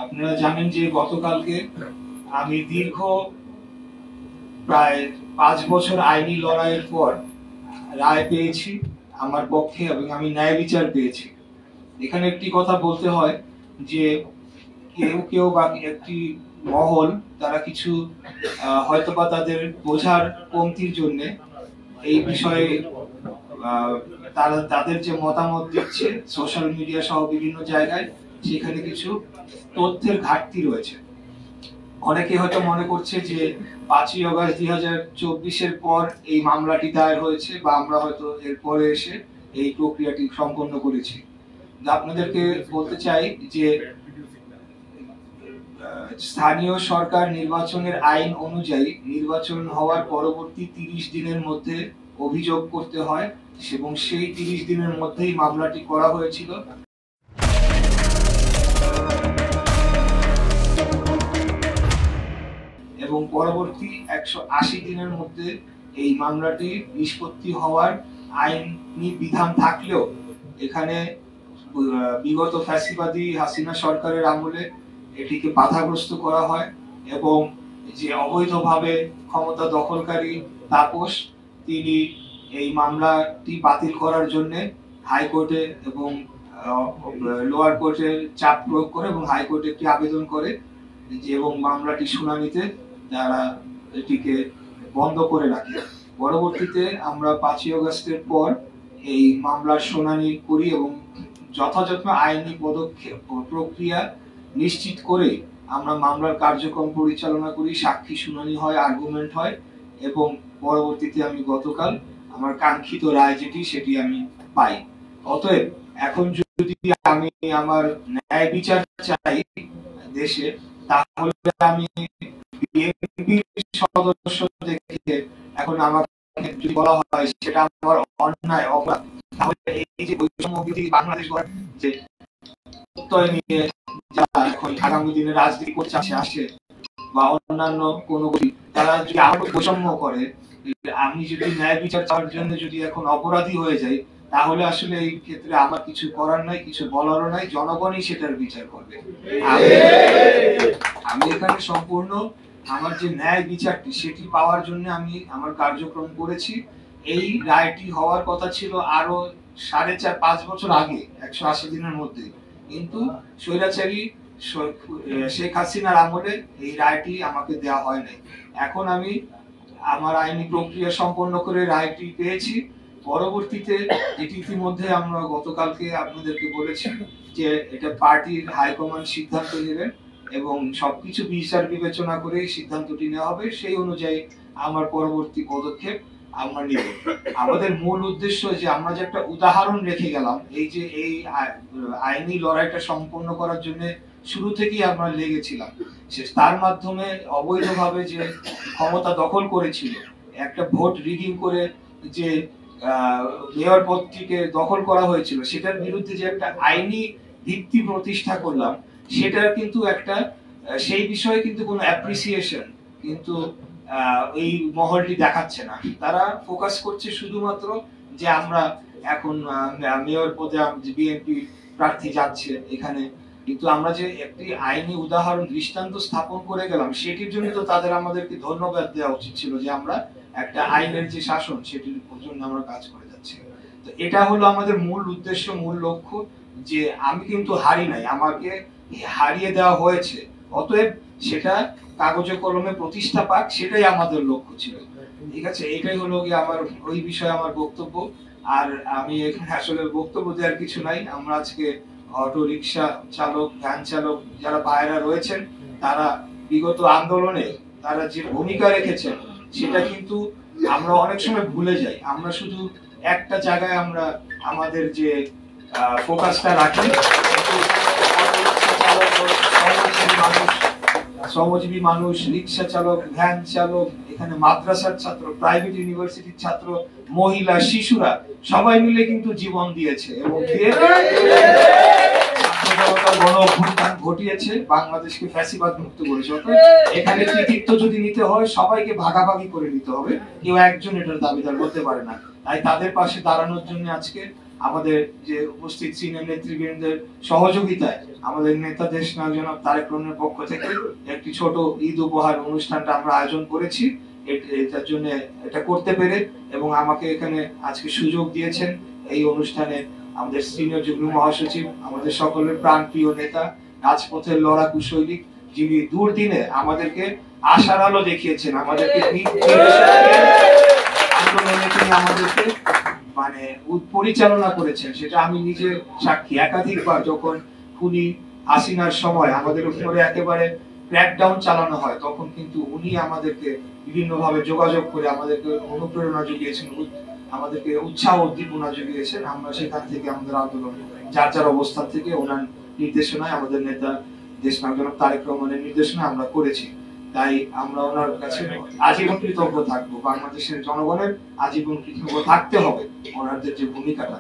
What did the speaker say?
আপনারা জানেন যে গতকালকে আমি দীর্ঘ প্রায় 5 বছর আইনি লড়াইয়ের পর রায় পেয়েছি আমার পক্ষে এবং আমি ন্যায় বিচার পেয়েছি। এখানে একটি কথা বলতে হয় যে কেউ কেউ বা একটি মহল তারা কিছু হয়তোবা তাদের বোঝার কমতির জন্য এই বিষয়ে তারা তাদের যে মতামত দিচ্ছে সোশ্যাল মিডিয়া সহ বিভিন্ন জায়গায়, সেখানে কিছু তথ্যের ঘাটতি রয়েছে। অনেকে হয়তো মনে করছে যে 5ই আগস্ট 2024-এর পর এই মামলাটি দায়ের হয়েছে বা আমরা হয়তো এরপরে এসে এই প্রক্রিয়াটি সম্পন্ন করেছি। আপনাদেরকে বলতে চাই যে স্থানীয় সরকার নির্বাচনের আইন অনুযায়ী নির্বাচন হওয়ার পরবর্তী 30 দিনের মধ্যে অভিযোগ করতে হয় এবং সেই 30 দিনের মধ্যেই মামলাটি করা হয়েছিল। এবং পরবর্তী 180 দিনের মধ্যে এই মামলাটি নিষ্পত্তি হওয়ার আইনি বিধান থাকলেও এখানে বিগত ফ্যাসিবাদী হাসিনা সরকারের আমলে এটিকে বাধাগ্রস্ত করা হয় এবং যে অবৈধভাবে ক্ষমতা দখলকারী তাপস তিনি এই মামলাটি বাতিল করার জন্য হাইকোর্টে এবং লোয়ার কোর্টে চাপ প্রয়োগ করে এবং হাইকোর্টে একটি আবেদন করে এবং মামলাটি শুনানিতে তারা এটিকে বন্ধ করে রাখে। পরবর্তীতে আমরা 5ই আগস্টের পর এই মামলার শুনানি করি এবং যথাযথ আইনি পদক্ষেপ প্রক্রিয়া নিশ্চিত করে আমরা মামলার কার্যক্রম পরিচালনা করি, সাক্ষী শুনানি হয়, আর্গুমেন্ট হয় এবং পরবর্তীতে আমি গতকাল আমার কাঙ্ক্ষিত রায় যেটি সেটি আমি পাই। অতএব এখন যদি আমি আমার ন্যায় বিচার চাই দেশে, তাহলে আমি বিএনপির সদস্য দেখে এখন আমাকে যদি বলা হয় সেটা আমার অন্যায় অপরাধ, তাহলে এই যে বৈষম্য বিরোধী বাংলাদেশ যে প্রত্যয় নিয়ে যারা এখন আগামী দিনে রাজনীতি করছে আসে বা অন্যান্য কোনো তারা যদি আমার বৈষম্য করে, আমি যদি ন্যায় বিচার চাওয়ার জন্য যদি এখন অপরাধী হয়ে যাই, তাহলে আসলে এই ক্ষেত্রে আমার কিছু করার নাই, কিছু বলারও নাই, জনগণই সেটার বিচার করবে। আমি এখানে সম্পূর্ণ আমার যে ন্যায় বিচারটি সেটি পাওয়ার জন্য আমি আমার কার্যক্রম করেছি। এই রায়টি হওয়ার কথা ছিল আরো 4.5-5 বছর আগে, 180 দিনের মধ্যে, কিন্তু স্বৈরাচারী শেখ হাসিনার আমলে এই রায়টি আমাকে দেওয়া হয় নাই। এখন আমি আমার আইনি প্রক্রিয়া সম্পন্ন করে রায়টি পেয়েছি। পরবর্তীতে এটি ইতিমধ্যে আমরা গতকালকে আপনাদেরকে বলেছি যে এটা পার্টির হাইকমান্ড সিদ্ধান্ত নেবেন এবং সবকিছু বিচার বিবেচনা করে সিদ্ধান্তটি নেওয়া হবে। সেই অনুযায়ী আমার পরবর্তী পদক্ষেপ আমরা নেব। আমাদের মূল উদ্দেশ্য যে আমরা যে একটা উদাহরণ রেখে গেলাম, এই যে এই আইনি লড়াইটা সম্পন্ন করার জন্য শুরু থেকেই আমরা লেগেছিলাম, তার মাধ্যমে অবৈধভাবে যে ক্ষমতা দখল করেছিল, একটা ভোট রিগিং করে যে মেয়র পদটিকে দখল করা হয়েছিল, সেটার বিরুদ্ধে যে একটা আইনি ভিত্তি প্রতিষ্ঠা করলাম, সেটার কিন্তু একটা সেই বিষয়ে কিন্তু কোনো অ্যাপ্রিসিয়েশন কিন্তু এই মহলটি দেখাচ্ছে না। তারা ফোকাস করছে শুধুমাত্র যে আমরা এখন মেয়র পদে বিএনপি প্রার্থী যাচ্ছে এখানে, কিন্তু আমরা যে একটি আইনি উদাহরণ দৃষ্টান্ত স্থাপন করে গেলাম, সেটির জন্য তো তাদের আমাদেরকে ধন্যবাদ দেওয়া উচিত ছিল যে আমরা একটা আইনের যে শাসন সেটির জন্য আমরা কাজ করে যাচ্ছি। তো এটা হলো আমাদের মূল উদ্দেশ্য, মূল লক্ষ্য, যে আমি কিন্তু হারি নাই, আমাকে হারিয়ে দেওয়া হয়েছে, অতএব সেটা কাগজে কলমে প্রতিষ্ঠা পাক, সেটাই আমাদের লক্ষ্য ছিল। ঠিক আছে, এটাই হলো কি আমার ওই বিষয়ে আমার বক্তব্য। আর আমি এখানে আসলে বক্তব্য দেওয়ার কিছু নাই। আমরা আজকে অটো রিক্সা চালক, ভ্যান চালক যারা ভাইরা রয়েছেন, তারা বিগত আন্দোলনে তারা যে ভূমিকা রেখেছেন সেটা কিন্তু আমরা অনেক সময় ভুলে যাই। আমরা শুধু একটা জায়গায় আমরা আমাদের যে ফোকাসটা রাখি, শ্রমজীবী মানুষ, রিক্সা চালক, ভ্যান চালক, এখানে মাদ্রাসার ছাত্র, প্রাইভেট ইউনিভার্সিটির ছাত্র, মহিলা, শিশুরা সবাই মিলে কিন্তু জীবন দিয়েছে এবং ঘটিয়েছে, বাংলাদেশকে ফ্যাসিবাদ মুক্ত করেছে। এখানে কৃতিত্ব যদি নিতে হয় সবাইকে ভাগাভাগি করে নিতে হবে, কেউ একজন এটার দাবিদার হতে পারে না। তাই তাদের পাশে দাঁড়ানোর জন্য আজকে আমাদের যে উপস্থিত সিনিয়র নেতৃবৃন্দের সহযোগিতায় আমাদের নেতা দেশ নায়ক জনাব তারেক রহমানের পক্ষ থেকে একটি ছোট ঈদ উপহার অনুষ্ঠানটা আমরা আয়োজন করেছি। এটার জন্য এটা করতে পেরে এবং আমাকে এখানে আজকে সুযোগ দিয়েছেন এই অনুষ্ঠানে আমাদের সিনিয়র যুগ্ম মহাসচিব, আমাদের সকলের প্রাণপ্রিয় নেতা, রাজপথের লড়াকু সৈনিক, যিনি দুর্দিনে আমাদেরকে আশার আলো দেখিয়েছেন, আমাদেরকে আন্দোলনে তিনি আমাদেরকে মানে পরিচালনা করেছেন, সেটা আমি নিজে সাক্ষী। একাধিকবার যখন খুনি হাসিনার সময় আমাদের উপরে একেবারে ক্র্যাকডাউন চালানো হয়, তখন কিন্তু উনি আমাদেরকে বিভিন্ন ভাবে যোগাযোগ করে আমাদেরকে অনুপ্রেরণা জুগিয়েছেন, আমাদেরকে উৎসাহ উদ্দীপনা জুগিয়েছেন। আমরা সেখান থেকে আমাদের আন্দোলন যার যার অবস্থান থেকে ওনার নির্দেশনায়, আমাদের নেতা দেশ নায়ক জনাব তারেক রহমানের নির্দেশনায় আমরা করেছি। তাই আমরা ওনার কাছে আজীবন কৃতজ্ঞ থাকবো। বাংলাদেশের জনগণের আজীবন কৃতজ্ঞ থাকতে হবে ওনাদের যে ভূমিকাটা।